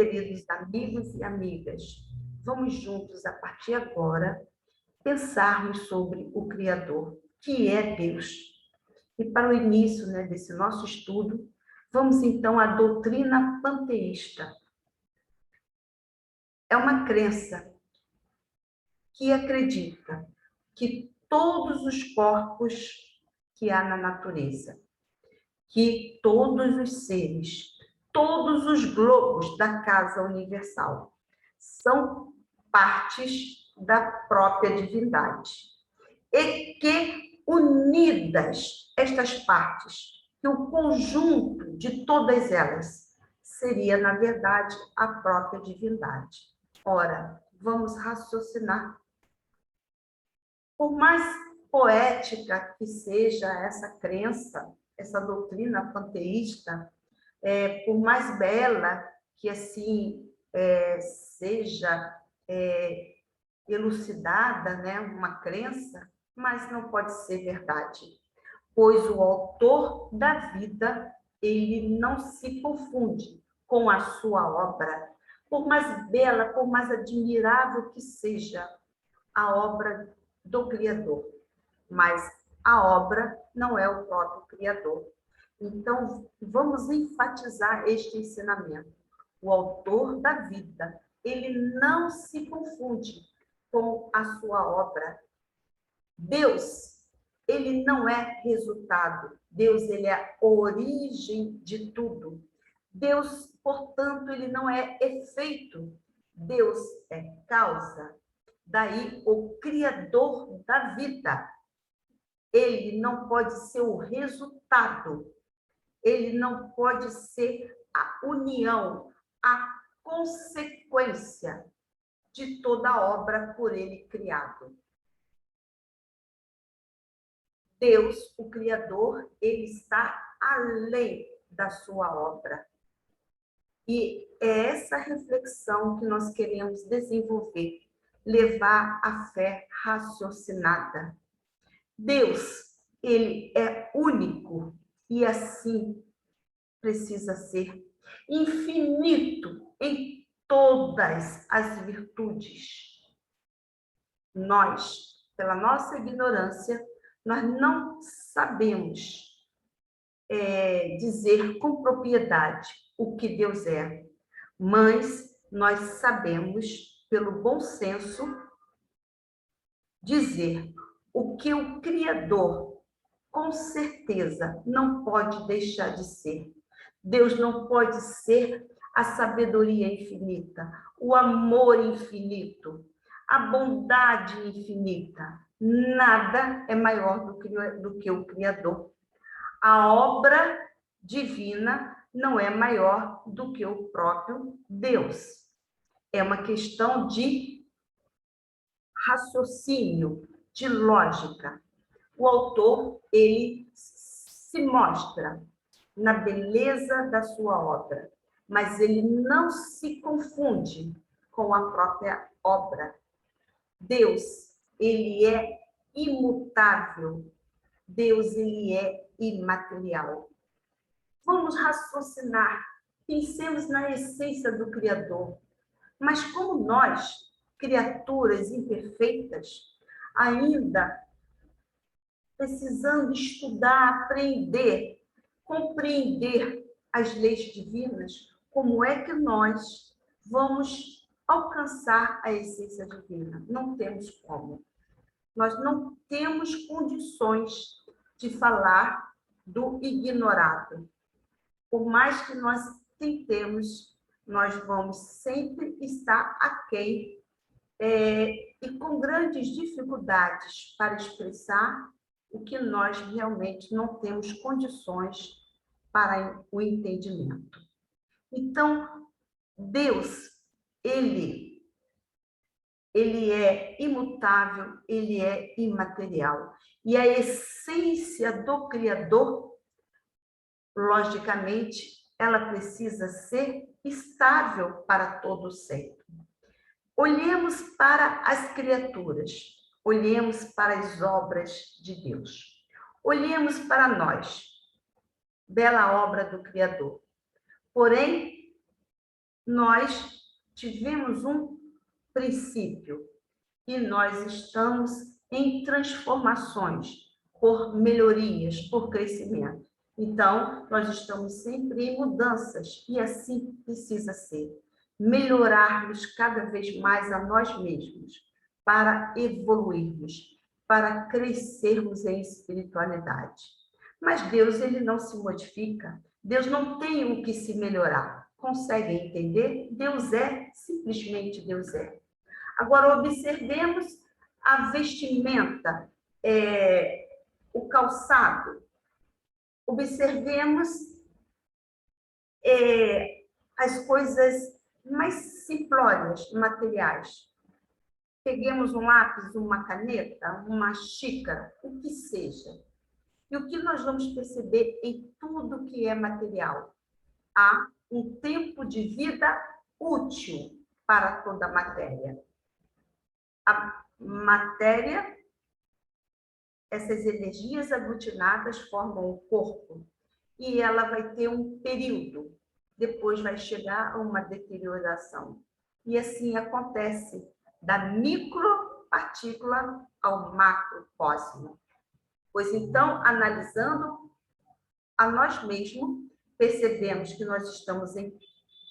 Queridos amigos e amigas, vamos juntos, a partir de agora, pensarmos sobre o Criador, que é Deus. E para o início, desse nosso estudo, vamos então à doutrina panteísta. É uma crença que acredita que todos os corpos que há na natureza, que todos os seres, todos os globos da casa universal são partes da própria divindade. E que, unidas estas partes, que o conjunto de todas elas seria, na verdade, a própria divindade. Ora, vamos raciocinar. Por mais poética que seja essa crença, essa doutrina panteísta, por mais bela que assim seja elucidada, uma crença, mas não pode ser verdade, pois o autor da vida, ele não se confunde com a sua obra, por mais bela, por mais admirável que seja a obra do Criador, mas a obra não é o próprio Criador. Então, vamos enfatizar este ensinamento. O autor da vida, ele não se confunde com a sua obra. Deus, ele não é resultado. Deus, ele é a origem de tudo. Deus, portanto, ele não é efeito. Deus é causa. Daí, o Criador da vida. Ele não pode ser o resultado. Ele não pode ser a união, a consequência de toda a obra por ele criado. Deus, o Criador, ele está além da sua obra. E é essa reflexão que nós queremos desenvolver, levar a fé raciocinada. Deus, ele é único e assim precisa ser, infinito em todas as virtudes. Nós, pela nossa ignorância, nós não sabemos dizer com propriedade o que Deus é, mas nós sabemos, pelo bom senso, dizer o que o Criador, com certeza, não pode deixar de ser. Deus não pode ser a sabedoria infinita, o amor infinito, a bondade infinita. Nada é maior do que o Criador. A obra divina não é maior do que o próprio Deus. É uma questão de raciocínio, de lógica. O autor, ele se mostra na beleza da sua obra, mas ele não se confunde com a própria obra. Deus, ele é imutável. Deus, ele é imaterial. Vamos raciocinar, pensemos na essência do Criador. Mas como nós, criaturas imperfeitas, ainda precisando estudar, aprender, compreender as leis divinas, como é que nós vamos alcançar a essência divina? Não temos como. Nós não temos condições de falar do ignorado. Por mais que nós tentemos, nós vamos sempre estar aquém e com grandes dificuldades para expressar o que nós realmente não temos condições para o entendimento. Então, Deus, ele é imutável, ele é imaterial. E a essência do Criador, logicamente, ela precisa ser estável para todo sempre. Olhemos para as criaturas, olhemos para as obras de Deus, olhemos para nós, bela obra do Criador. Porém, nós tivemos um princípio e nós estamos em transformações, por melhorias, por crescimento. Então, nós estamos sempre em mudanças e assim precisa ser. Melhorarmos cada vez mais a nós mesmos, para evoluirmos, para crescermos em espiritualidade. Mas Deus, ele não se modifica. Deus não tem o que se melhorar. Conseguem entender? Deus é, simplesmente Deus é. Agora, observemos a vestimenta, o calçado. Observemos as coisas mais simplórias, materiais. Peguemos um lápis, uma caneta, uma xícara, o que seja. E o que nós vamos perceber em tudo que é material? Há um tempo de vida útil para toda a matéria. A matéria, essas energias aglutinadas formam o corpo e ela vai ter um período, depois vai chegar a uma deterioração. E assim acontece da micropartícula ao macrocosmo. Pois então, analisando a nós mesmos, percebemos que nós estamos em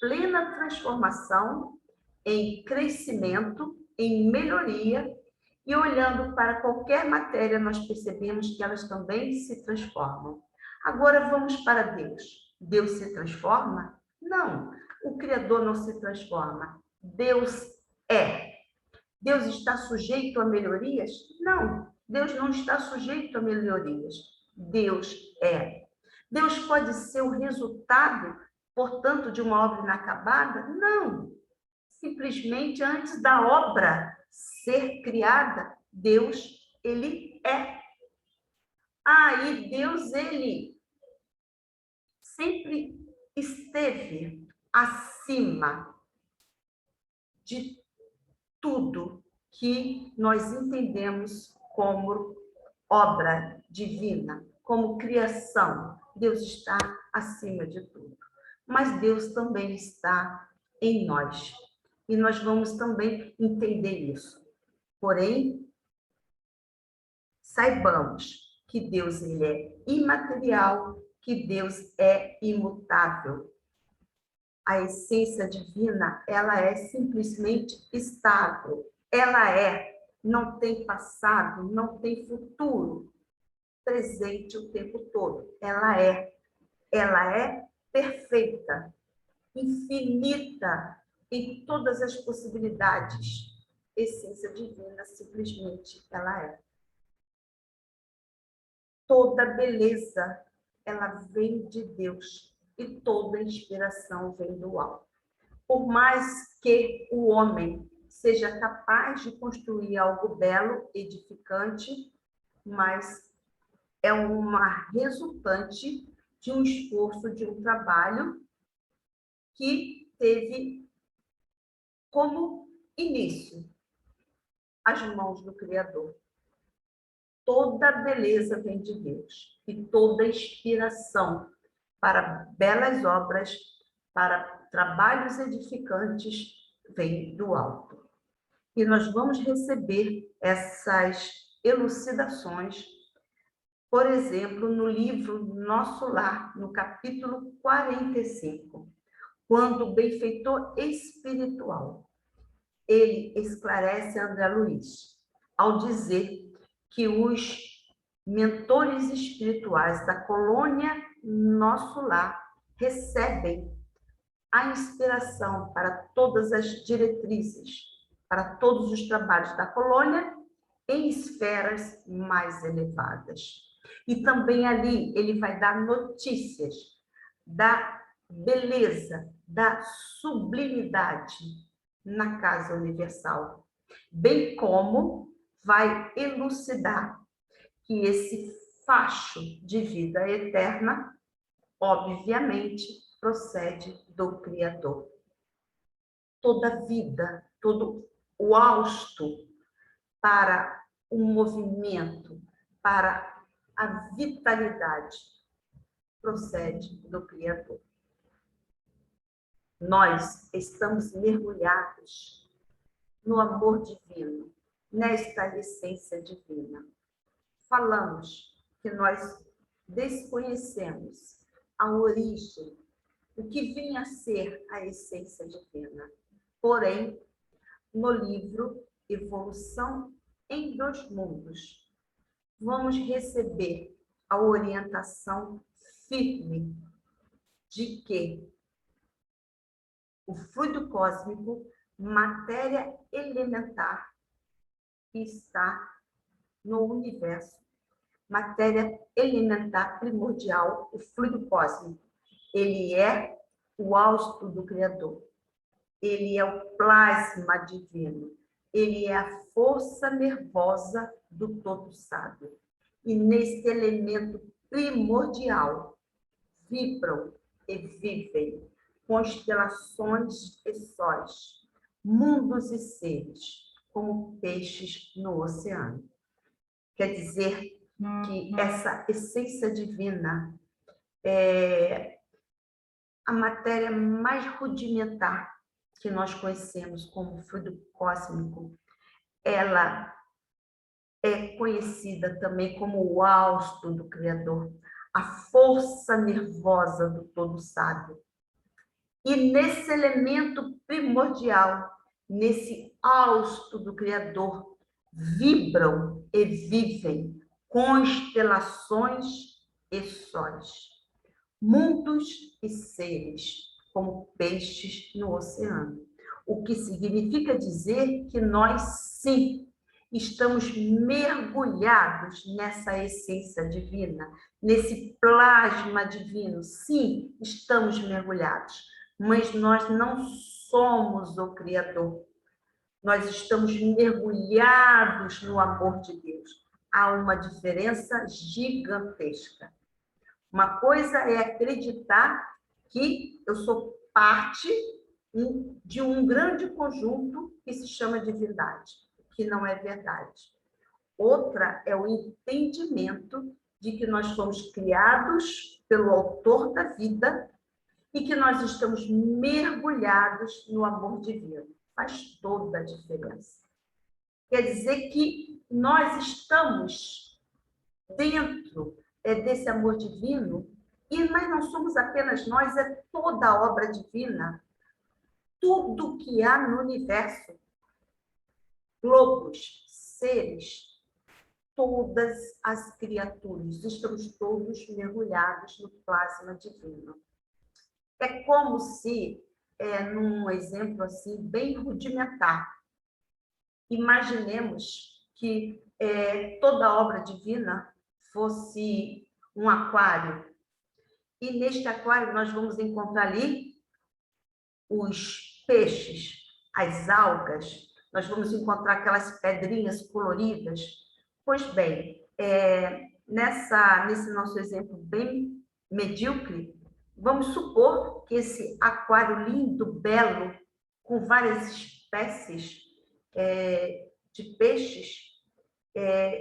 plena transformação, em crescimento, em melhoria, e olhando para qualquer matéria, nós percebemos que elas também se transformam. Agora vamos para Deus. Deus se transforma? Não, o Criador não se transforma. Deus é. Deus está sujeito a melhorias? Não, Deus não está sujeito a melhorias. Deus é. Deus pode ser o resultado, portanto, de uma obra inacabada? Não. Simplesmente antes da obra ser criada, Deus, ele é. E Deus, ele sempre esteve acima de tudo que nós entendemos como obra divina, como criação. Deus está acima de tudo. Mas Deus também está em nós. E nós vamos também entender isso. Porém, saibamos que Deus, ele é imaterial, que Deus é imutável. A essência divina, ela é simplesmente estável. Ela é, não tem passado, não tem futuro, presente o tempo todo. Ela é perfeita, infinita em todas as possibilidades. Essência divina, simplesmente, ela é. Toda beleza, ela vem de Deus e toda inspiração vem do alto. Por mais que o homem seja capaz de construir algo belo, edificante, mas é uma resultante de um esforço, de um trabalho que teve como início as mãos do Criador. Toda beleza vem de Deus e toda inspiração para belas obras, para trabalhos edificantes, vem do alto. E nós vamos receber essas elucidações, por exemplo, no livro Nosso Lar, no capítulo 45, quando o benfeitor espiritual, ele esclarece André Luiz, ao dizer que os mentores espirituais da colônia Nosso Lar recebem a inspiração para todas as diretrizes, para todos os trabalhos da colônia em esferas mais elevadas. E também ali ele vai dar notícias da beleza, da sublimidade na casa universal, bem como vai elucidar que esse facho de vida eterna, obviamente, procede do Criador. Toda vida, todo o hausto para o movimento, para a vitalidade, procede do Criador. Nós estamos mergulhados no amor divino, nesta essência divina. Falamos que nós desconhecemos a origem, o que vinha a ser a essência divina. Porém, no livro Evolução em Dois Mundos, vamos receber a orientação firme de que o fluido cósmico, matéria elementar, está no universo. Matéria elementar primordial, o fluido cósmico. Ele é o hausto do Criador. Ele é o plasma divino. Ele é a força nervosa do todo sábio. E nesse elemento primordial vibram e vivem constelações e sóis, mundos e seres, como peixes no oceano. Quer dizer que essa essência divina é a matéria mais rudimentar que nós conhecemos como fluido cósmico. Ela é conhecida também como o hausto do Criador, a força nervosa do todo sábio. E nesse elemento primordial, nesse hausto do Criador, vibram e vivem constelações e sóis, mundos e seres, como peixes no oceano. O que significa dizer que nós, sim, estamos mergulhados nessa essência divina, nesse plasma divino. Sim, estamos mergulhados, mas nós não somos o Criador. Nós estamos mergulhados no amor de Deus. Há uma diferença gigantesca. Uma coisa é acreditar que eu sou parte de um grande conjunto que se chama divindade, que não é verdade. Outra é o entendimento de que nós fomos criados pelo autor da vida e que nós estamos mergulhados no amor divino. Faz toda a diferença. Quer dizer que nós estamos dentro desse amor divino, mas não somos apenas nós, é toda a obra divina. Tudo que há no universo, globos, seres, todas as criaturas, estamos todos mergulhados no plasma divino. É como se, num exemplo assim, bem rudimentar, imaginemos que toda a obra divina fosse um aquário. E neste aquário nós vamos encontrar ali os peixes, as algas, nós vamos encontrar aquelas pedrinhas coloridas. Pois bem, nesse nosso exemplo bem medíocre, vamos supor que esse aquário lindo, belo, com várias espécies de peixes,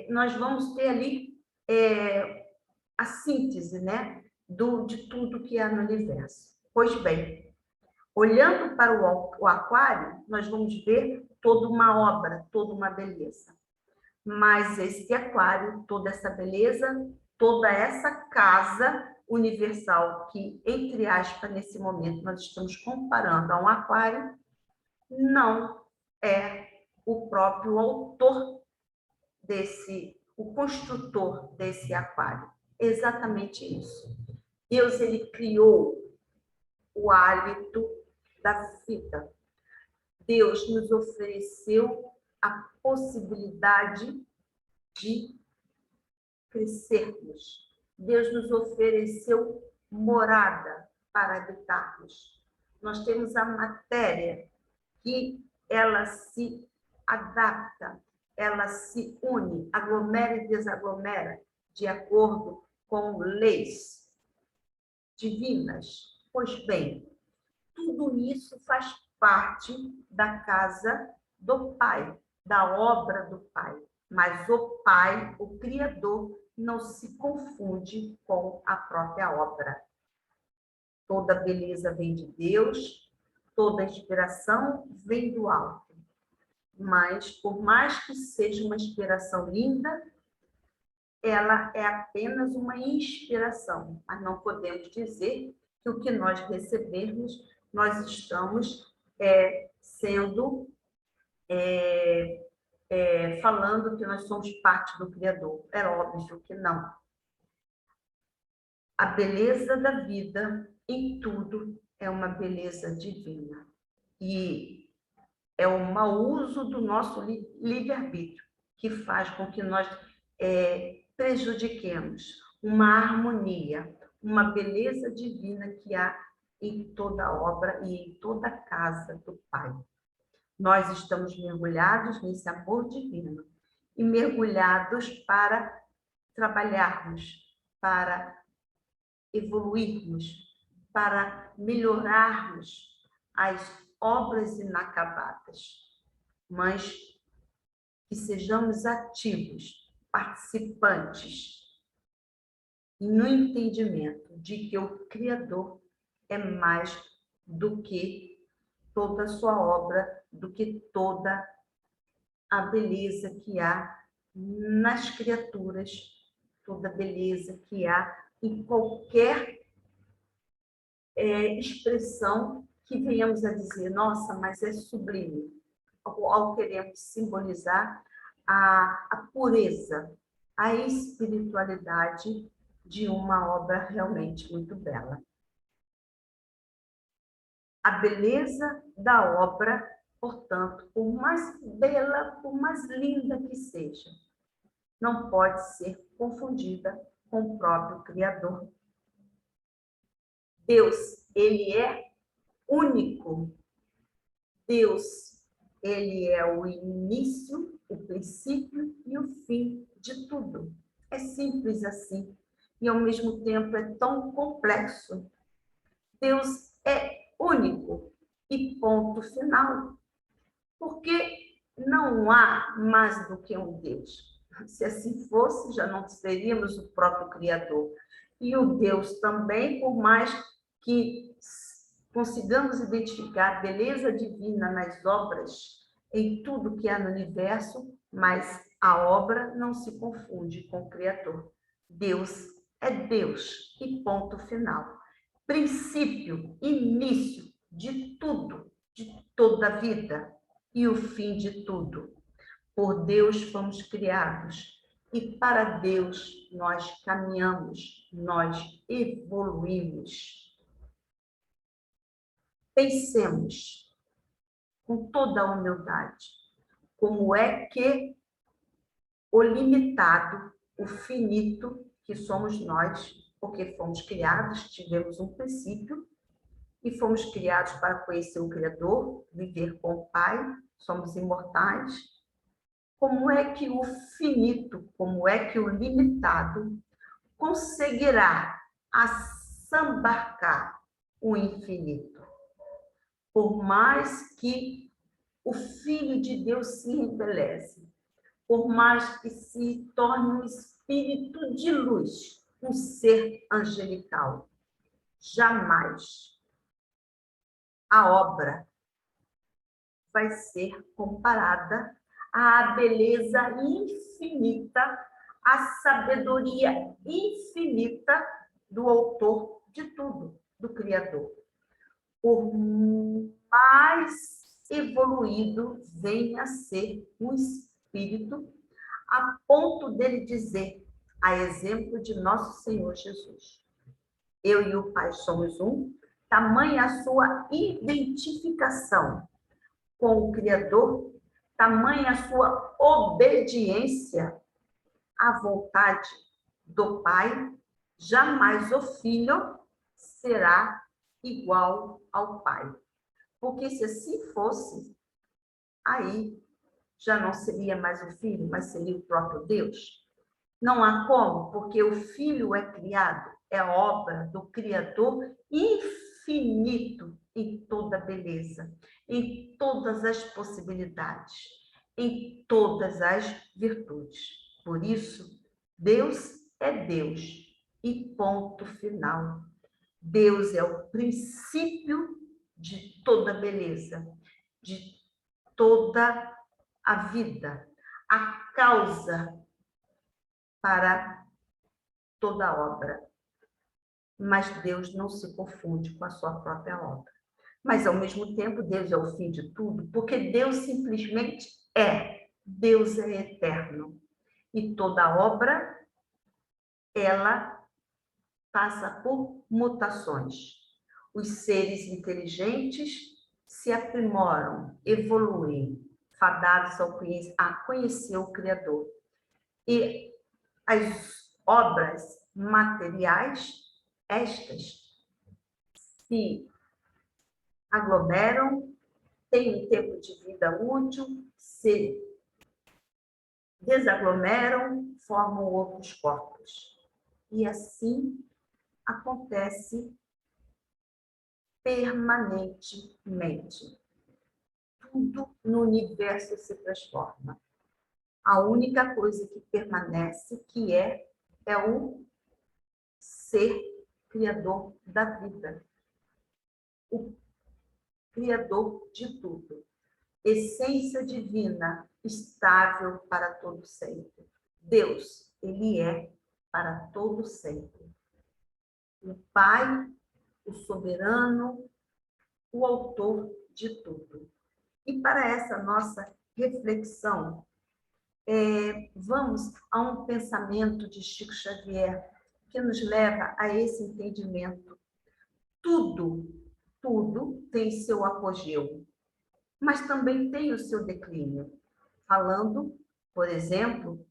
nós vamos ter ali a síntese, né, de tudo que há no universo. Pois bem, olhando para o aquário, nós vamos ver toda uma obra, toda uma beleza. Mas esse aquário, toda essa beleza, toda essa casa universal que, entre aspas, nesse momento nós estamos comparando a um aquário, não é o próprio autor o construtor desse aquário. Exatamente isso. Deus, ele criou o hálito da vida. Deus nos ofereceu a possibilidade de crescermos. Deus nos ofereceu morada para habitarmos. Nós temos a matéria que ela se adapta, ela se une, aglomera e desaglomera de acordo com leis divinas. Pois bem, tudo isso faz parte da casa do Pai, da obra do Pai. Mas o Pai, o Criador, não se confunde com a própria obra. Toda beleza vem de Deus, Toda inspiração vem do alto. Mas, por mais que seja uma inspiração linda, ela é apenas uma inspiração. Mas não podemos dizer que o que nós recebermos, nós estamos sendo... falando que nós somos parte do Criador. É óbvio que não. A beleza da vida em tudo é uma beleza divina. E é o mau uso do nosso livre-arbítrio que faz com que nós prejudiquemos uma harmonia, uma beleza divina que há em toda obra e em toda casa do Pai. Nós estamos mergulhados nesse amor divino e mergulhados para trabalharmos, para evoluirmos, para melhorarmos as obras inacabadas, mas que sejamos ativos, participantes, no entendimento de que o Criador é mais do que toda a sua obra, do que toda a beleza que há nas criaturas, toda a beleza que há em qualquer expressão que venhamos a dizer, nossa, mas é sublime, ao queremos simbolizar a pureza, a espiritualidade de uma obra realmente muito bela. A beleza da obra, portanto, por mais bela, por mais linda que seja, não pode ser confundida com o próprio Criador. Deus, ele é único. Deus, ele é o início, o princípio e o fim de tudo. É simples assim. E, ao mesmo tempo, é tão complexo. Deus é único e ponto final. Porque não há mais do que um Deus. Se assim fosse, já não teríamos o próprio Criador. E o Deus também, por mais que consigamos identificar a beleza divina nas obras, em tudo que há no universo, mas a obra não se confunde com o Criador. Deus é Deus e ponto final. Princípio, início de tudo, de toda a vida e o fim de tudo. Por Deus fomos criados e para Deus nós caminhamos, nós evoluímos. Pensemos com toda a humildade como é que o limitado, o finito que somos nós, porque fomos criados, tivemos um princípio e fomos criados para conhecer o Criador, viver com o Pai, somos imortais. Como é que o finito, como é que o limitado conseguirá assambarcar o infinito? Por mais que o Filho de Deus se embeleze, por mais que se torne um espírito de luz, um ser angelical, jamais a obra vai ser comparada à beleza infinita, à sabedoria infinita do autor de tudo, do Criador. Por mais evoluído venha a ser um espírito, a ponto dele dizer, a exemplo de nosso Senhor Jesus, eu e o Pai somos um, tamanha a sua identificação com o Criador, tamanha a sua obediência à vontade do Pai, jamais o Filho será igual ao Pai. Porque se assim fosse, aí já não seria mais o Filho, mas seria o próprio Deus. Não há como, porque o Filho é criado, é obra do Criador infinito em toda beleza, em todas as possibilidades, em todas as virtudes. Por isso, Deus é Deus e ponto final. Deus é o princípio de toda beleza, de toda a vida, a causa para toda obra. Mas Deus não se confunde com a sua própria obra. Mas, ao mesmo tempo, Deus é o fim de tudo, porque Deus simplesmente é. Deus é eterno. E toda obra, ela passa por mutações. Os seres inteligentes se aprimoram, evoluem, fadados a conhecer o Criador. E as obras materiais, estas, se aglomeram, têm um tempo de vida útil, se desaglomeram, formam outros corpos. E assim acontece permanentemente. Tudo no universo se transforma. A única coisa que permanece, que é o ser criador da vida. O criador de tudo. Essência divina, estável para todo sempre. Deus, ele é para todo sempre. O Pai, o soberano, o autor de tudo. E para essa nossa reflexão, vamos a um pensamento de Chico Xavier que nos leva a esse entendimento. Tudo tem seu apogeu, mas também tem o seu declínio. Falando, por exemplo,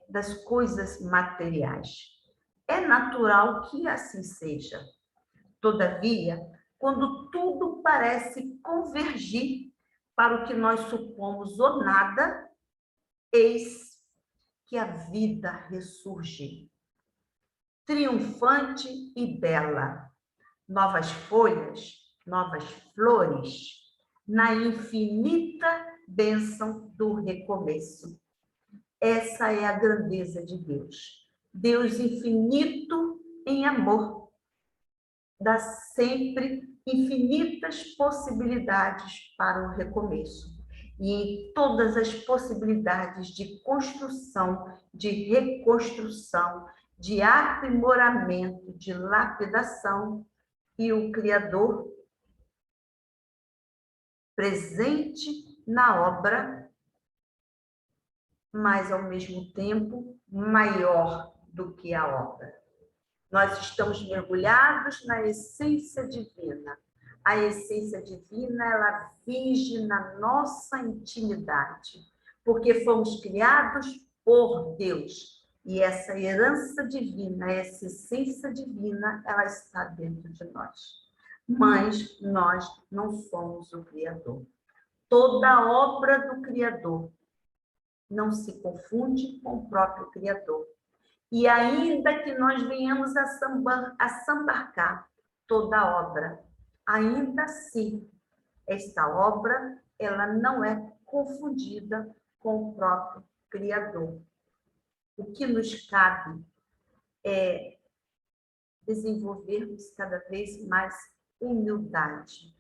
das coisas materiais. É natural que assim seja. Todavia, quando tudo parece convergir para o que nós supomos o nada, eis que a vida ressurge, triunfante e bela. Novas folhas, novas flores, na infinita bênção do recomeço. Essa é a grandeza de Deus. Deus infinito em amor, dá sempre infinitas possibilidades para o recomeço. E em todas as possibilidades de construção, de reconstrução, de aprimoramento, de lapidação, e o Criador presente na obra, mas ao mesmo tempo maior do que a obra. Nós estamos mergulhados na essência divina. A essência divina, ela vige na nossa intimidade, porque fomos criados por Deus. E essa herança divina, essa essência divina, ela está dentro de nós. Mas nós não somos o Criador. Toda obra do Criador não se confunde com o próprio Criador. E ainda que nós venhamos a sambarcar toda obra, ainda assim, esta obra, ela não é confundida com o próprio Criador. O que nos cabe é desenvolvermos cada vez mais humildade,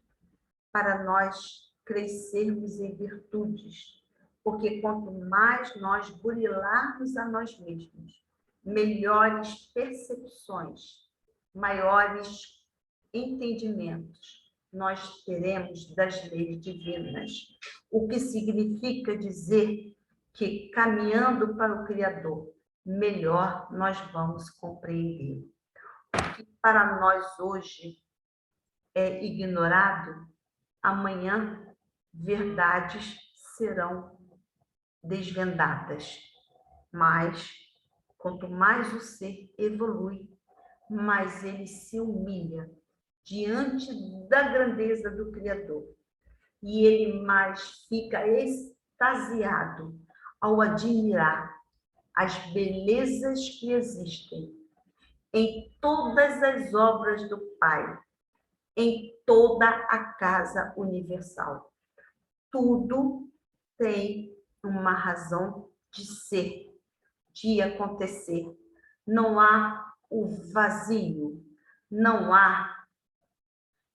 para nós crescermos em virtudes, porque quanto mais nós burilarmos a nós mesmos, melhores percepções, maiores entendimentos nós teremos das leis divinas. O que significa dizer que, caminhando para o Criador, melhor nós vamos compreender. O que para nós hoje é ignorado, amanhã verdades serão desvendadas. Mas, quanto mais o ser evolui, mais ele se humilha diante da grandeza do Criador. E ele mais fica extasiado ao admirar as belezas que existem em todas as obras do Pai, em toda a casa universal. Tudo tem uma razão de ser, de acontecer. Não há o vazio, não há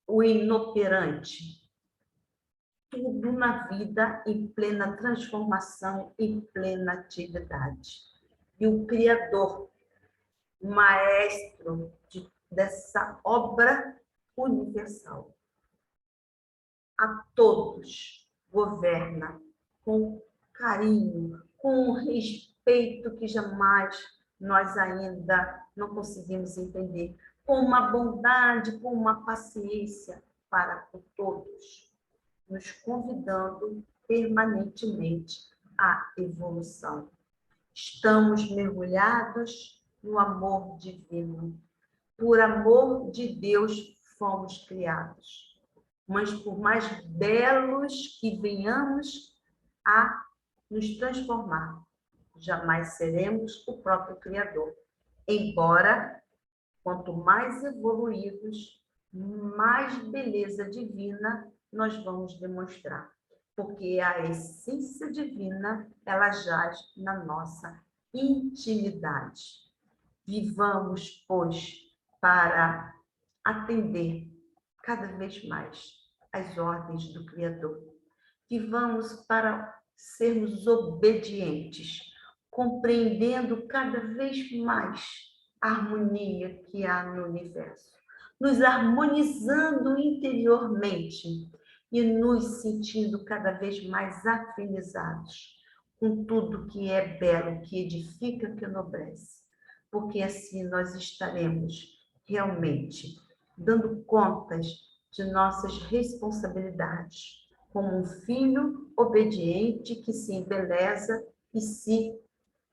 o inoperante. Tudo na vida em plena transformação, em plena atividade. E o Criador, maestro dessa obra universal, a todos governa com carinho, com um respeito que jamais nós ainda não conseguimos entender, com uma bondade, com uma paciência para com todos, nos convidando permanentemente à evolução. Estamos mergulhados no amor divino. Por amor de Deus fomos criados. Mas por mais belos que venhamos a nos transformar, jamais seremos o próprio Criador. Embora, quanto mais evoluídos, mais beleza divina nós vamos demonstrar. Porque a essência divina, ela jaz na nossa intimidade. Vivamos, pois, para atender cada vez mais as ordens do Criador. Vivamos para sermos obedientes, compreendendo cada vez mais a harmonia que há no universo, nos harmonizando interiormente e nos sentindo cada vez mais afinizados com tudo que é belo, que edifica, que enobrece, porque assim nós estaremos realmente dando contas de nossas responsabilidades, como um filho obediente que se embeleza e se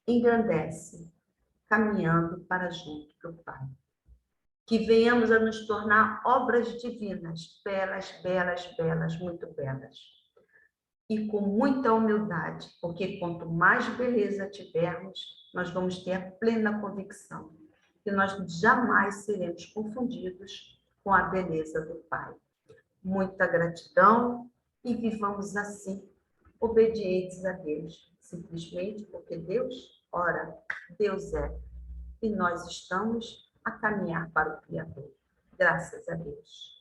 engrandece, caminhando para junto do Pai. Que venhamos a nos tornar obras divinas, belas, belas, belas, muito belas. E com muita humildade, porque quanto mais beleza tivermos, nós vamos ter a plena convicção que nós jamais seremos confundidos com a beleza do Pai. Muita gratidão e vivamos assim, obedientes a Deus, simplesmente porque Deus, ora, Deus é, e nós estamos a caminhar para o Criador. Graças a Deus.